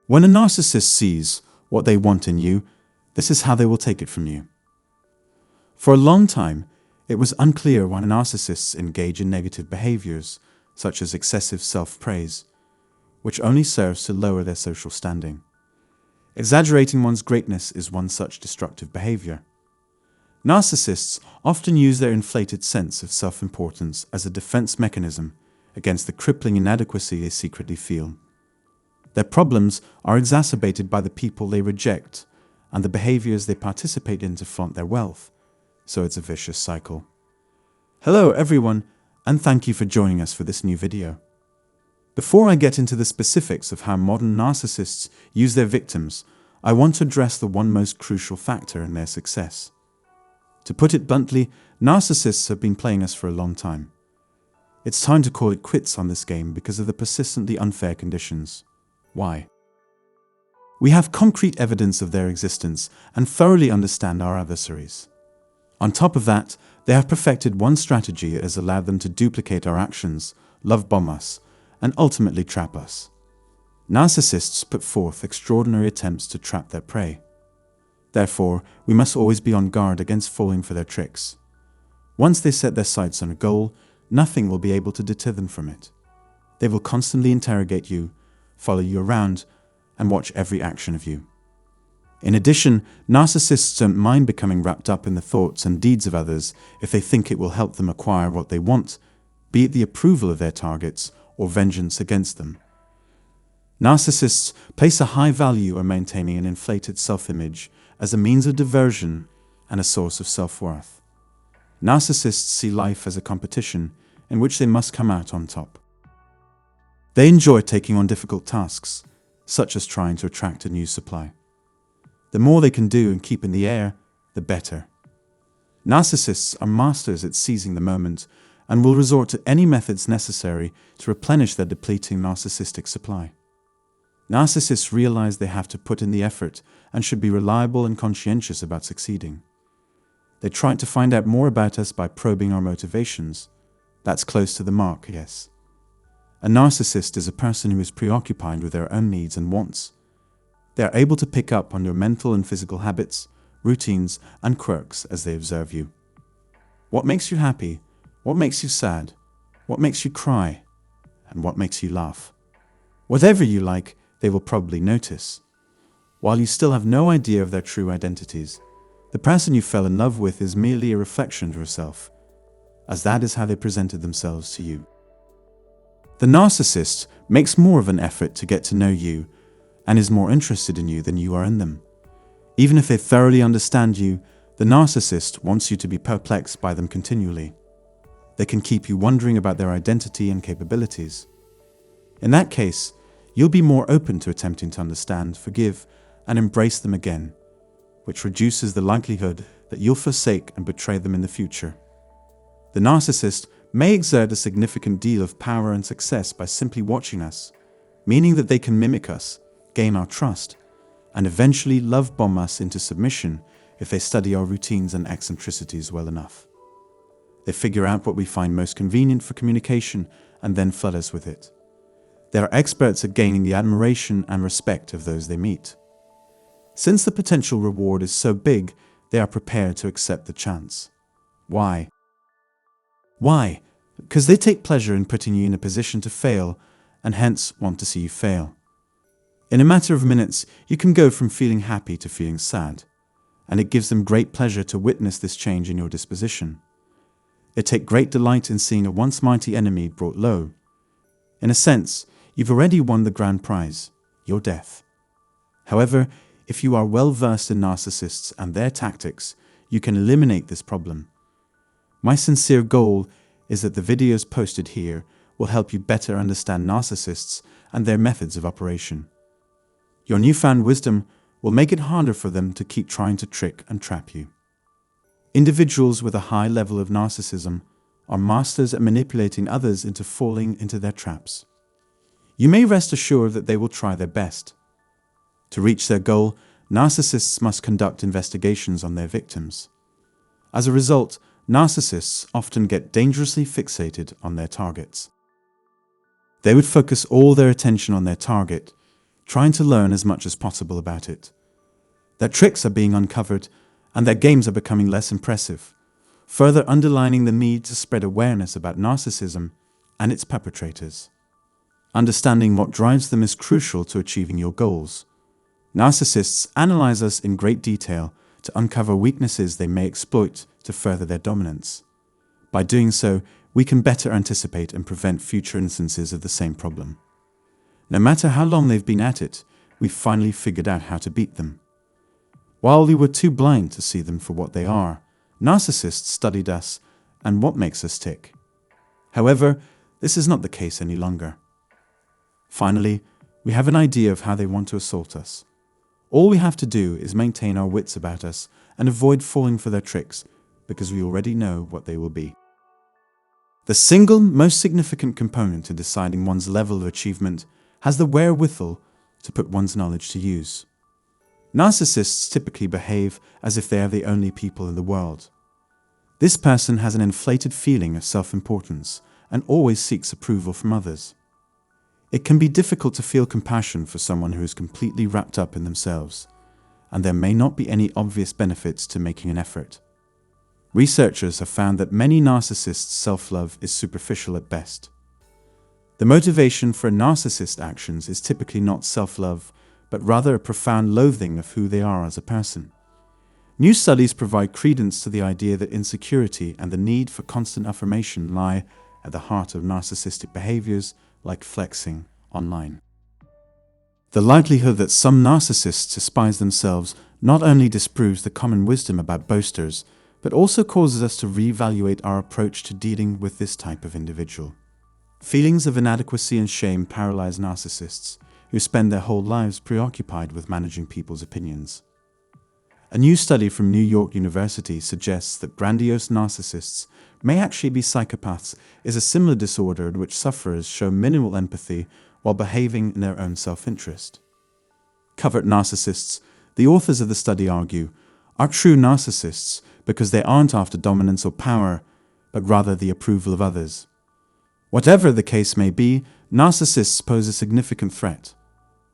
When a narcissist sees what they want in you, this is how they will take it from you. For a long time, it was unclear why narcissists engage in negative behaviours, such as excessive self-praise, which only serves to lower their social standing. Exaggerating one's greatness is one such destructive behaviour. Narcissists often use their inflated sense of self-importance as a defence mechanism against the crippling inadequacy they secretly feel. Their problems are exacerbated by the people they reject and the behaviours they participate in to flaunt their wealth, so it's a vicious cycle. Hello everyone, and thank you for joining us for this new video. Before I get into the specifics of how modern narcissists use their victims, I want to address the one most crucial factor in their success. To put it bluntly, narcissists have been playing us for a long time. It's time to call it quits on this game because of the persistently unfair conditions. Why? We have concrete evidence of their existence and thoroughly understand our adversaries. On top of that, they have perfected one strategy that has allowed them to duplicate our actions, love bomb us, and ultimately trap us. Narcissists put forth extraordinary attempts to trap their prey. Therefore, we must always be on guard against falling for their tricks. Once they set their sights on a goal, nothing will be able to deter them from it. They will constantly interrogate you, follow you around, and watch every action of you. In addition, narcissists don't mind becoming wrapped up in the thoughts and deeds of others if they think it will help them acquire what they want, be it the approval of their targets or vengeance against them. Narcissists place a high value on maintaining an inflated self-image as a means of diversion and a source of self-worth. Narcissists see life as a competition in which they must come out on top. They enjoy taking on difficult tasks, such as trying to attract a new supply. The more they can do and keep in the air, the better. Narcissists are masters at seizing the moment and will resort to any methods necessary to replenish their depleting narcissistic supply. Narcissists realize they have to put in the effort and should be reliable and conscientious about succeeding. They try to find out more about us by probing our motivations. That's close to the mark, yes. A narcissist is a person who is preoccupied with their own needs and wants. They are able to pick up on your mental and physical habits, routines, and quirks as they observe you. What makes you happy? What makes you sad? What makes you cry? And what makes you laugh? Whatever you like, they will probably notice. While you still have no idea of their true identities, the person you fell in love with is merely a reflection of yourself, as that is how they presented themselves to you. The narcissist makes more of an effort to get to know you and is more interested in you than you are in them. Even if they thoroughly understand you, the narcissist wants you to be perplexed by them continually. They can keep you wondering about their identity and capabilities. In that case, you'll be more open to attempting to understand, forgive, and embrace them again, which reduces the likelihood that you'll forsake and betray them in the future. The narcissist may exert a significant deal of power and success by simply watching us, meaning that they can mimic us, gain our trust, and eventually love bomb us into submission if they study our routines and eccentricities well enough. They figure out what we find most convenient for communication and then flood us with it. They are experts at gaining the admiration and respect of those they meet. Since the potential reward is so big, they are prepared to accept the chance. Why? Why? Because they take pleasure in putting you in a position to fail and hence want to see you fail. In a matter of minutes, you can go from feeling happy to feeling sad, and it gives them great pleasure to witness this change in your disposition. They take great delight in seeing a once mighty enemy brought low. In a sense, you've already won the grand prize, your death. However, if you are well versed in narcissists and their tactics, you can eliminate this problem. My sincere goal is that the videos posted here will help you better understand narcissists and their methods of operation. Your newfound wisdom will make it harder for them to keep trying to trick and trap you. Individuals with a high level of narcissism are masters at manipulating others into falling into their traps. You may rest assured that they will try their best. To reach their goal, narcissists must conduct investigations on their victims. As a result, narcissists often get dangerously fixated on their targets. They would focus all their attention on their target, trying to learn as much as possible about it. Their tricks are being uncovered, and their games are becoming less impressive, further underlining the need to spread awareness about narcissism and its perpetrators. Understanding what drives them is crucial to achieving your goals. Narcissists analyze us in great detail to uncover weaknesses they may exploit to further their dominance. By doing so, we can better anticipate and prevent future instances of the same problem. No matter how long they've been at it, we've finally figured out how to beat them. While we were too blind to see them for what they are, narcissists studied us and what makes us tick. However, this is not the case any longer. Finally, we have an idea of how they want to assault us. All we have to do is maintain our wits about us and avoid falling for their tricks, because we already know what they will be. The single most significant component in deciding one's level of achievement has the wherewithal to put one's knowledge to use. Narcissists typically behave as if they are the only people in the world. This person has an inflated feeling of self-importance and always seeks approval from others. It can be difficult to feel compassion for someone who is completely wrapped up in themselves, and there may not be any obvious benefits to making an effort. Researchers have found that many narcissists' self-love is superficial at best. The motivation for a narcissist's actions is typically not self-love, but rather a profound loathing of who they are as a person. New studies provide credence to the idea that insecurity and the need for constant affirmation lie at the heart of narcissistic behaviours like flexing online. The likelihood that some narcissists despise themselves not only disproves the common wisdom about boasters, but also causes us to reevaluate our approach to dealing with this type of individual. Feelings of inadequacy and shame paralyze narcissists, who spend their whole lives preoccupied with managing people's opinions. A new study from New York University suggests that grandiose narcissists may actually be psychopaths is a similar disorder in which sufferers show minimal empathy while behaving in their own self-interest. Covert narcissists, the authors of the study argue, are true narcissists because they aren't after dominance or power, but rather the approval of others. Whatever the case may be, narcissists pose a significant threat,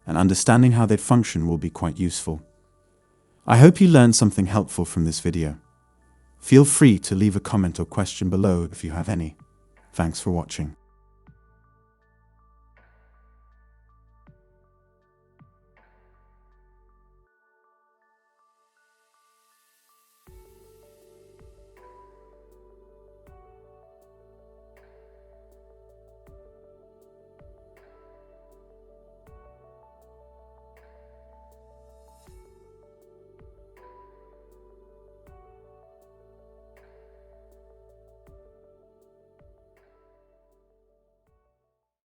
and understanding how they function will be quite useful. I hope you learned something helpful from this video. Feel free to leave a comment or question below if you have any. Thanks for watching.